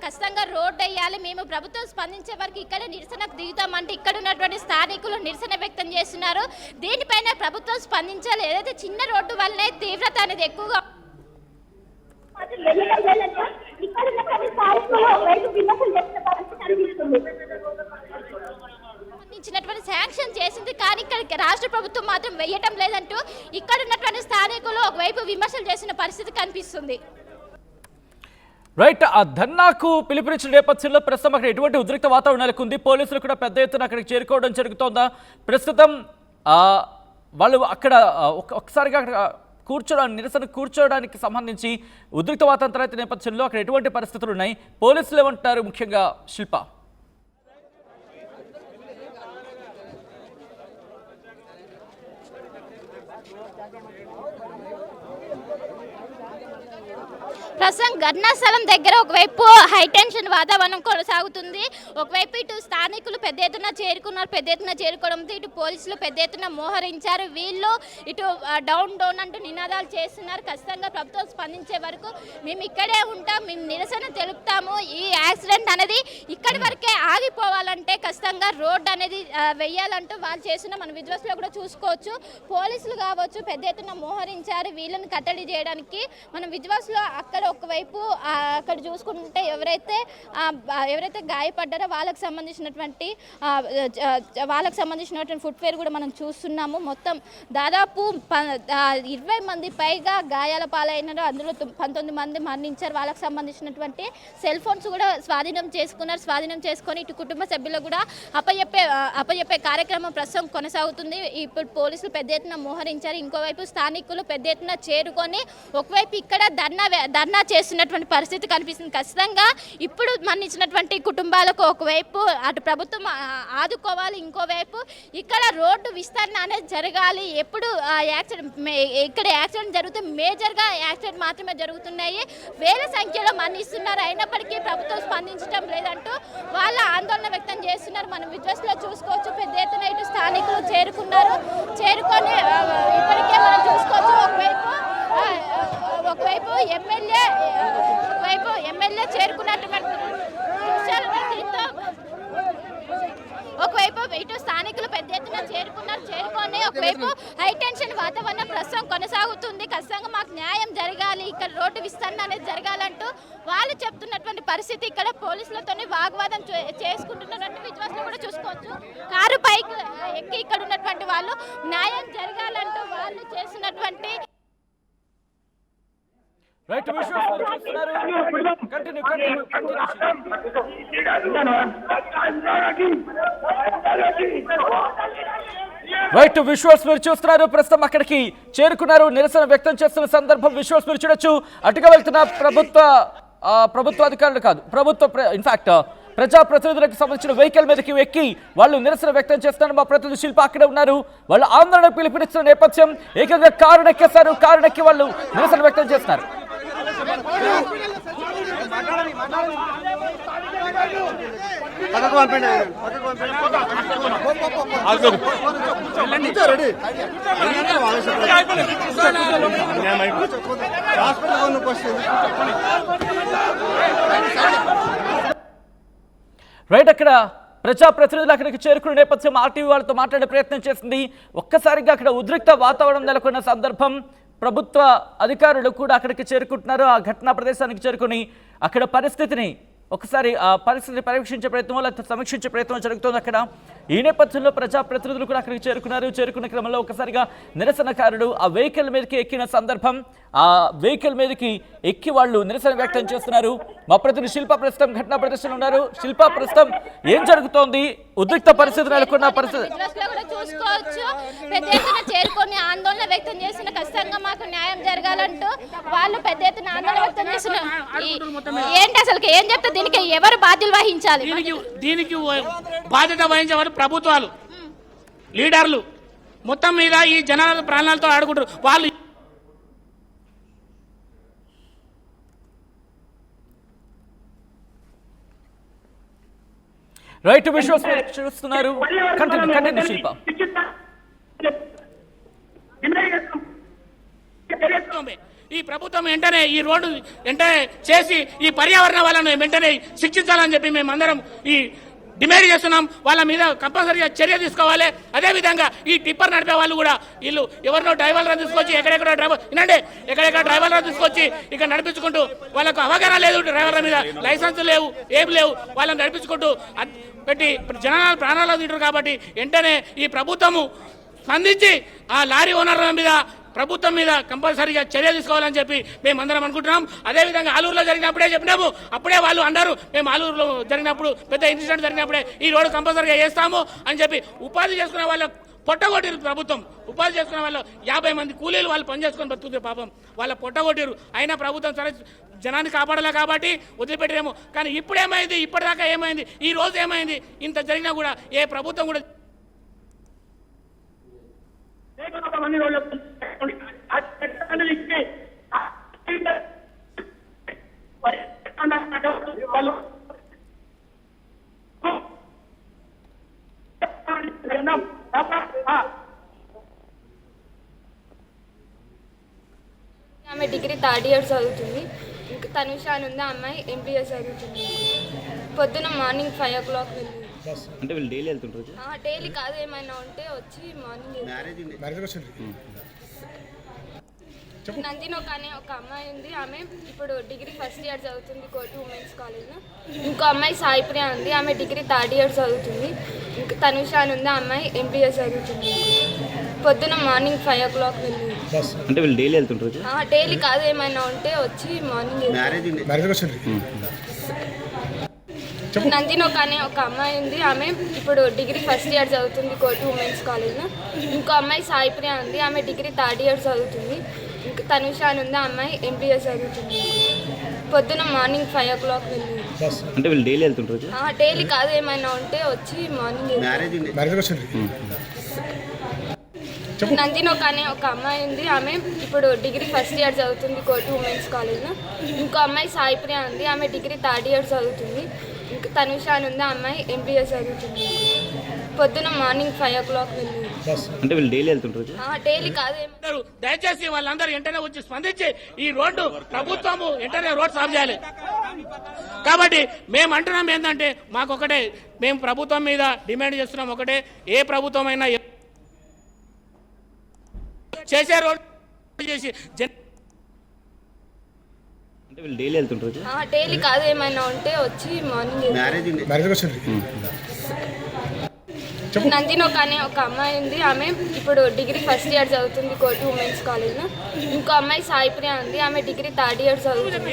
ఖచ్చితంగా రోడ్ వేయాలి, మేము ప్రభుత్వం స్పందించే వరకు ఇక్కడ నిరసనకు దిగుతామంటే ఇక్కడ ఉన్నటువంటి స్థానికులు నిరసన వ్యక్తం చేస్తున్నారు. దీనిపైన ప్రభుత్వం స్పందించాలి. ఏదైతే చిన్న రోడ్డు వల్లనే తీవ్రత అనేది ఎక్కువగా సంబంధించినటువంటి శాంక్షన్ చేసింది కానీ ఇక్కడ రాష్ట్ర ప్రభుత్వం మాత్రం వేయటం లేదంటూ ఇక్కడ ఉన్నటువంటి స్థానికులు ఒకవైపు విమర్శలు చేసిన పరిస్థితి కనిపిస్తుంది. రైట్, ఆ ధర్నాకు పిలుపునిచ్చిన నేపథ్యంలో ప్రస్తుతం అక్కడ ఎటువంటి ఉద్రిక్త వాతావరణం నెలకొంది. పోలీసులు కూడా పెద్ద ఎత్తున అక్కడికి చేరుకోవడం జరుగుతోందా? ప్రస్తుతం వాళ్ళు అక్కడ ఒక్కసారిగా అక్కడ నిరసన కూర్చోవడానికి సంబంధించి ఉద్రిక్త వాతావరణ నేపథ్యంలో అక్కడ ఎటువంటి పరిస్థితులు ఉన్నాయి? పోలీసులు ఏమంటారు? ముఖ్యంగా శిల్ప ప్రస్తుతం ఘటనా స్థలం దగ్గర ఒకవైపు హైటెన్షన్ వాతావరణం కొనసాగుతుంది. ఒకవైపు ఇటు స్థానికులు పెద్ద ఎత్తున చేరుకున్నారు. పెద్ద ఎత్తున చేరుకోవడంతో ఇటు పోలీసులు పెద్ద ఎత్తున మోహరించారు. వీళ్ళు ఇటు డౌన్ డౌన్ అంటూ నినాదాలు చేస్తున్నారు. ఖచ్చితంగా ప్రభుత్వం స్పందించే వరకు మేము ఇక్కడే ఉంటాం, మేము నిరసన తెలుపుతాము. ఈ యాక్సిడెంట్ అనేది ఇక్కడి వరకే ఆగిపోవాలంటే ఖచ్చితంగా రోడ్ అనేది వెయ్యాలంటూ వాళ్ళు చేస్తున్న మన విజువల్స్లో కూడా చూసుకోవచ్చు. పోలీసులు కావచ్చు పెద్ద ఎత్తున మోహరించారు వీళ్ళని కట్టడి చేయడానికి. మనం విజువల్స్లో అక్కడ ఒకవైపు అక్కడ చూసుకుంటే ఎవరైతే గాయపడ్డారో వాళ్ళకి సంబంధించినటువంటి ఫుట్వేర్ కూడా మనం చూస్తున్నాము. మొత్తం దాదాపు 20 మంది పైగా గాయాల పాలైనారు. అందులో 19 మంది మరణించారు. వాళ్ళకి సంబంధించినటువంటి సెల్ ఫోన్స్ కూడా స్వాధీనం చేసుకున్నారు. స్వాధీనం చేసుకొని ఇటు కుటుంబ సభ్యులు కూడా అప్పచెప్పే కార్యక్రమం ప్రస్తుతం కొనసాగుతుంది. ఇప్పుడు పోలీసులు పెద్ద ఎత్తున మోహరించారు. ఇంకోవైపు స్థానికులు పెద్ద ఎత్తున చేరుకొని ఒకవైపు ఇక్కడ ధర్నా చేస్తున్నటువంటి పరిస్థితి కనిపిస్తుంది. ఖచ్చితంగా ఇప్పుడు మరణించినటువంటి కుటుంబాలకు ఒకవైపు అటు ప్రభుత్వం ఆదుకోవాలి, ఇంకోవైపు ఇక్కడ రోడ్డు విస్తరణ అనేది జరగాలి. ఎప్పుడు ఇక్కడ యాక్సిడెంట్ జరిగితే మేజర్గా యాక్సిడెంట్ మాత్రమే జరుగుతున్నాయి. వేల సంఖ్యలో మరణిస్తున్నారు. అయినప్పటికీ ప్రభుత్వం స్పందించడం లేదంటూ వాళ్ళ ఆందోళన వ్యక్తం చేస్తున్నారు. మనం విజువల్స్లో చూసుకోవచ్చు. పెద్ద ఎత్తున ఇటు స్థానికులు చేరుకొని ఇప్పటికే మనం చూసుకోవచ్చు. ఒకవైపు ఎమ్మెల్యే చేరుకున్నటువంటి ఒకవైపు ఇటు స్థానికులు పెద్ద ఎత్తున చేరుకొని ఒకవైపు హైటెన్షన్ వాతావరణం ప్రస్తుతం కొనసాగుతుంది. ఖచ్చితంగా మాకు న్యాయం జరగాలి, ఇక్కడ రోడ్డు విస్తరణ అనేది జరగాలంటూ వాళ్ళు చెప్తున్నటువంటి పరిస్థితి. ఇక్కడ పోలీసులతోనే వాగ్వాదం చేసుకుంటున్నటువంటి విజువల్స్లో కూడా చూసుకోవచ్చు. కారు పైకి ఎక్కి ఇక్కడ ఉన్నటువంటి వాళ్ళు న్యాయం జరగాలంటూ వాళ్ళు చేస్తున్నటువంటి రైట్ విజువల్స్ మీరు చూస్తున్నారు. ప్రస్తుతం అక్కడికి చేరుకున్నారు. నిరసన వ్యక్తం చేస్తున్న సందర్భం విజువల్స్ మీరు చూడొచ్చు. అటుగా వెళ్తున్న ప్రభుత్వ అధికారులు కాదు, ఇన్ఫాక్ట్ ప్రజాప్రతినిధులకు సంబంధించిన వెహికల్ మీదకి ఎక్కి వాళ్ళు నిరసన వ్యక్తం చేస్తున్నారు. మా ప్రతినిధి శిల్ప అక్కడే ఉన్నారు. వాళ్ళు ఆందోళన పిలుపునిస్తున్న నేపథ్యం ఏకంగా కారు ఎక్కేస్తారు. కారు ఎక్కి వాళ్ళు నిరసన వ్యక్తం చేస్తున్నారు. పక్కకు పంపండి పక్కకు రైట్, అక్కడ ప్రజాప్రతినిధులు అక్కడికి చేరుకునే నేపథ్యం ఆర్టీవీ వాళ్ళతో మాట్లాడే ప్రయత్నం చేసింది. ఒక్కసారిగా అక్కడ ఉద్రిక్త వాతావరణం నెలకొన్న సందర్భం, ప్రభుత్వ అధికారులు కూడా అక్కడికి చేరుకుంటున్నారు. ఆ ఘటనా ప్రదేశానికి చేరుకుని అక్కడ పరిస్థితిని ఒకసారి ఆ పరిస్థితిని పరీక్షించే ప్రయత్నం లేకపోతే సమీక్షించే ప్రయత్నం జరుగుతోంది అక్కడ. ఈ నేపథ్యంలో ప్రజాప్రతినిధులు కూడా అక్కడికి చేరుకున్నారు. చేరుకున్న క్రమంలో ఒకసారిగా నిరసనకారులు ఆ వెహికల్ మీదకి ఎక్కిన సందర్భం, ఆ వెహికల్ మీదకి ఎక్కి వాళ్ళు నిరసన వ్యక్తం చేస్తున్నారు. మా ప్రతినిధి శిల్ప ప్రస్తుతం ఘటనా ప్రదర్శనలో ఉన్నారు. శిల్ప, ప్రస్తుతం ఏం జరుగుతోంది? ఉద్రిక్త పరిస్థితి నెలకొన్న పరిస్థితి చూసుకోవచ్చు. పెద్ద ఎత్తున చేరుకొని ఆందోళన వ్యక్తం చేసిన, ఖచ్చితంగా మాకు న్యాయం జరగాలంటూ వాళ్ళు పెద్ద ఎత్తున ఆందోళన వ్యక్తం చేసిన. ఏంటి అసలు ఏం చెప్తే దీనికి ఎవరు బాధ్యత వహించాలి? దీనికి బాధ్యత వహించేవారు ప్రభుత్వాలు, లీడర్లు. మొత్తం మీద ఈ జనాల ప్రాణాలతో ఆడుకుంటారు వాళ్ళు. రైట్, విశ్వాస్ చూస్తున్నారు. కంటిన్యూ శిల్ప. ఈ ప్రభుత్వం వెంటనే ఈ రోడ్డు వెంటనే చేసి ఈ పర్యావరణ వాళ్ళను వెంటనే శిక్షించాలని చెప్పి మేమందరం ఈ డిమాండ్ చేస్తున్నాం. వాళ్ళ మీద కంపల్సరీగా చర్య తీసుకోవాలి. అదేవిధంగా ఈ టిప్పర్ నడిపే వాళ్ళు కూడా వీళ్ళు ఎవరినో డ్రైవర్లను తీసుకొచ్చి ఎక్కడెక్కడ డ్రైవర్లను తీసుకొచ్చి ఇక్కడ నడిపించుకుంటూ వాళ్ళకు అవగాహన లేదు, డ్రైవర్ల మీద లైసెన్స్ లేవు, ఏం లేవు, వాళ్ళని నడిపించుకుంటూ పెట్టి జనాల ప్రాణాలు తింటారు. కాబట్టి వెంటనే ఈ ప్రభుత్వము స్పందించి ఆ లారీ ఓనర్ల మీద, ప్రభుత్వం మీద కంపల్సరీగా చర్య తీసుకోవాలని చెప్పి మేము అందరం అనుకుంటున్నాం. అదేవిధంగా ఆలూరులో జరిగినప్పుడే చెప్పినాము, అప్పుడే వాళ్ళు అన్నారు మేము ఆలూరులో జరిగినప్పుడు పెద్ద ఇన్సిడెంట్ జరిగినప్పుడే ఈ రోడ్డు కంపల్సరీగా వేస్తాము అని చెప్పి. ఉపాధి చేసుకునే వాళ్ళ పొట్టగొట్టిరు ప్రభుత్వం. ఉపాధి చేసుకునే వాళ్ళు 50 మంది కూలీలు వాళ్ళు పనిచేసుకొని బతుకుతారు. పాపం వాళ్ళ పొట్టగొట్టిరు. అయినా ప్రభుత్వం సరే జనాన్ని కాపాడాలి కాబట్టి వదిలిపెట్టేమో. కానీ ఇప్పుడు ఏమైంది? ఇప్పటిదాకా ఏమైంది? ఈ రోజు ఏమైంది? ఇంత జరిగినా కూడా ఏ ప్రభుత్వం కూడా ఆమె డిగ్రీ 3rd ఇయర్ చదువుతుంది. ఇంకా తనుష అని ఉంది, అమ్మాయి MBA చదువుతుంది. పొద్దున మార్నింగ్ 5 o'clock వెళ్ళింది. అంటే వీళ్ళు డైలీ వెళ్తుంటారు? డైలీ కాదు, ఏమైనా ఉంటే వచ్చి మార్నింగ్. నందిని అనే ఒక అమ్మాయి ఉంది, ఆమె ఇప్పుడు డిగ్రీ 1st ఇయర్ చదువుతుంది కోటి ఉమెన్స్ కాలేజ్లో. ఇంకో అమ్మాయి సాయిప్రియ ఉంది, ఆమె డిగ్రీ 3rd ఇయర్ చదువుతుంది. ఇంకా తనుష అని ఉంది, అమ్మాయి MBA చదువుతుంది. పొద్దున మార్నింగ్ 5 o'clock వెళ్ళింది. అంటే వీళ్ళు డైలీ వెళ్తుంటారు? డైలీ కాదు, ఏమైనా ఉంటే వచ్చి మార్నింగ్. నందిని అనే ఒక అమ్మాయి ఉంది, ఆమె ఇప్పుడు డిగ్రీ 1st ఇయర్ చదువుతుంది కోటి ఉమెన్స్ కాలేజ్లో. ఇంకో అమ్మాయి సాయిప్రియ ఉంది, ఆమె డిగ్రీ 3rd ఇయర్ చదువుతుంది. ఇంకా తనుష అని ఉంది, అమ్మాయి MBA చదువుతుంది. పొద్దున మార్నింగ్ 5 o'clock వెళ్ళింది. అంటే వీళ్ళు డైలీ వెళ్తుంటారు? డైలీ కాదు, ఏమైనా ఉంటే వచ్చి మార్నింగ్. నందిని అనే ఒక అమ్మాయి ఉంది, ఆమె ఇప్పుడు డిగ్రీ 1st ఇయర్ చదువుతుంది కోటి ఉమెన్స్ కాలేజ్లో. ఇంకో అమ్మాయి సాయిప్రియ ఉంది, ఆమె డిగ్రీ 3rd ఇయర్ చదువుతుంది. ఇంకా తనుష అని ఉంది, అమ్మాయి MBA చదువుతుంది. పొద్దున మార్నింగ్ 5 o'clock వెళ్ళింది. అంటే వీళ్ళు డైలీ వెళ్తుంటారు? డైలీ కాదు. దయచేసి వాళ్ళందరూ వెంటనే వచ్చి స్పందించి ఈ రోడ్డు ప్రభుత్వము వెంటనే రోడ్ సాఫ్ చేయాలి. కాబట్టి మేము అంటున్నాం ఏంటంటే మాకు ఒకటే, మేము ప్రభుత్వం మీద డిమాండ్ చేస్తున్నాం ఒకటే, ఏ ప్రభుత్వం అయినా చేసే రోడ్డు చేసి. అంటే వీళ్ళు డైలీ వెళ్తుంటారు? డైలీ కాదు, ఏమైనా ఉంటే వచ్చి మార్నింగ్. నందిని అనే ఒక అమ్మాయి ఉంది, ఆమె ఇప్పుడు డిగ్రీ 1st ఇయర్ చదువుతుంది కోటి ఉమెన్స్ కాలేజ్లో. ఇంకో అమ్మాయి సాయిప్రియ ఉంది, ఆమె డిగ్రీ 3rd ఇయర్ చదువుతుంది.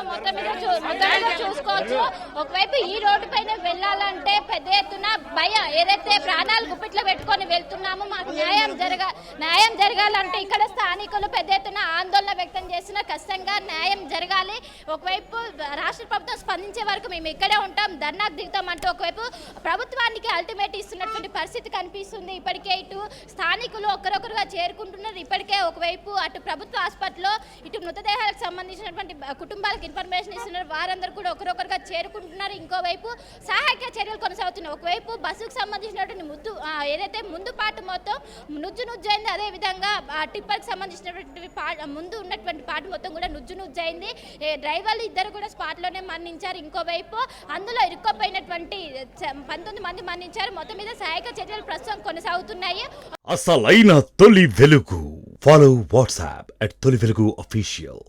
మొత్తం మీద చూసుకోవచ్చు. ఒకవైపు ఈ రోడ్డు పైన వెళ్ళాలంటే పెద్ద ఎత్తున భయం, ఏదైతే ప్రాణాలు గుప్పిట్లో పెట్టుకొని వెళ్తున్నామో మాకు న్యాయం జరగాలంటే ఇక్కడ స్థానికులు పెద్ద ఎత్తున ఆందోళన వ్యక్తం చేసిన, ఖచ్చితంగా న్యాయం జరగాలి. ఒకవైపు రాష్ట్ర ప్రభుత్వం స్పందించే వరకు మేము ఇక్కడే ఉంటాం, ధర్నాకు దిగుతాం అంటూ ఒకవైపు ప్రభుత్వానికి అల్టిమేట్ చేస్తున్నటువంటి పరిస్థితి కనిపిస్తుంది. ఇప్పటికే ఇటు స్థానికులు ఒకరొకరుగా చేరుకుంటున్నారు. ఇప్పటికే ఒకవైపు అటు ప్రభుత్వ హాస్పిటల్లో ఇటు మృతదేహాలకు సంబంధించినటువంటి కుటుంబాలకు ఇన్ఫర్మేషన్ ఇస్తున్నారు. వారందరూ కూడా ఒకరొకరుగా చేరుకుంటున్నారు. ఇంకోవైపు సహాయక చర్యలు కొనసాగుతున్నాయి. ఒకవైపు బస్సుకు సంబంధించినటువంటి ఏదైతే ముందు పార్ట్ మొత్తం నుజ్జైంది, అదేవిధంగా టిప్పర్కి సంబంధించినటువంటి ముందు ఉన్నటువంటి పార్ట్ మొత్తం కూడా నుజ్జైంది. డ్రైవర్లు ఇద్దరు కూడా స్పాట్లోనే మరణించారు. ఇంకోవైపు అందులో ఇరుక్కుపోయినటువంటి 19 మంది మరణించారు. మొత్తం మీద సహాయక చర్యలు ప్రస్తుతం కొనసాగుతున్నాయి. అసలైన తొలి వెలుగు. ఫాలో వాట్సాప్ @తొలి వెలుగు అఫీషియల్.